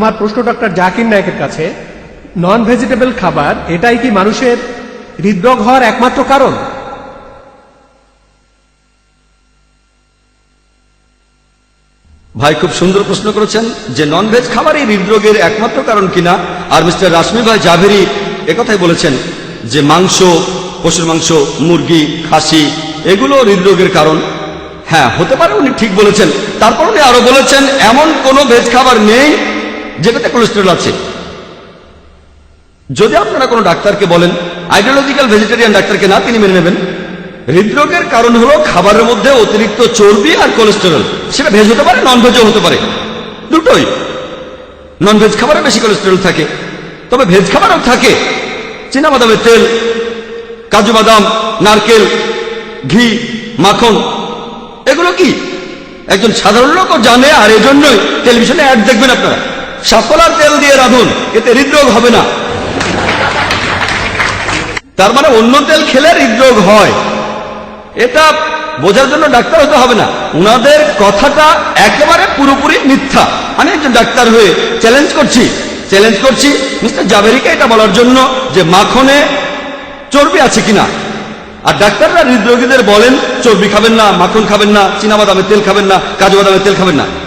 আমার প্রশ্ন ডক্টর জাকির নায়েকের কাছে, নন ভেজিটেবল খাবার এটাই কি মানুষের হৃদরোগ হওয়ার একমাত্র কারণ? ভাই খুব সুন্দর প্রশ্ন করেছেন যে নন ভেজ খাবারই হৃদরোগের একমাত্র কারণ কিনা। আর মিস্টার রাশমি ভাই জাভেরি একথাই বলেছেন যে মাংস, পশুর মাংস, মুরগি, খাসি এগুলো হৃদরোগের কারণ। হ্যাঁ, হতে পারে, উনি ঠিক বলেছেন। তারপর উনি আরো বলেছেন এমন কোনো ভেজ খাবার নেই যেটাতে কোলেস্টেরল আছে। যদি আপনারা কোনো ডাক্তারকে বলেন, আইডিওলজিক্যাল ভেজিটেরিয়ান ডাক্তারকে না, তিনি মেনে নেবেন হৃদরোগের কারণ হলো খাবারের মধ্যে অতিরিক্ত চর্বি আর কোলেস্টেরল। সেটা ভেজ হতে পারে, নন ভেজও হতে পারে, দুটোই। নন ভেজ খাবারে বেশি কোলেস্টেরল থাকে, তবে ভেজ খাবারও থাকে। চীনাবাদামের তেল, কাজু বাদাম, নারকেল, ঘি, মাখন, এগুলো কি একজন সাধারণ লোকও জানে। আর এজন্যই টেলিভিশনে অ্যাড দেখবেন আপনারা, সাফলার তেল দিয়ে রাঁধুন, এতে হৃদরোগ হবে না। তার মানে অন্য তেল খেলে হৃদরোগ হয়, এটা বোঝার জন্য ডাক্তার হতে হবে না। উনাদের কথাটা একেবারে পুরোপুরি মিথ্যা। আমি একজন ডাক্তার হয়ে চ্যালেঞ্জ করছি মিস্টার জাভেরিকে এটা বলার জন্য যে মাখনে চর্বি আছে কিনা। আর ডাক্তাররা হৃদরোগীদের বলেন চর্বি খাবেন না, মাখন খাবেন না, চীনাবাদামের তেল খাবেন না, কাজু বাদামের তেল খাবেন না।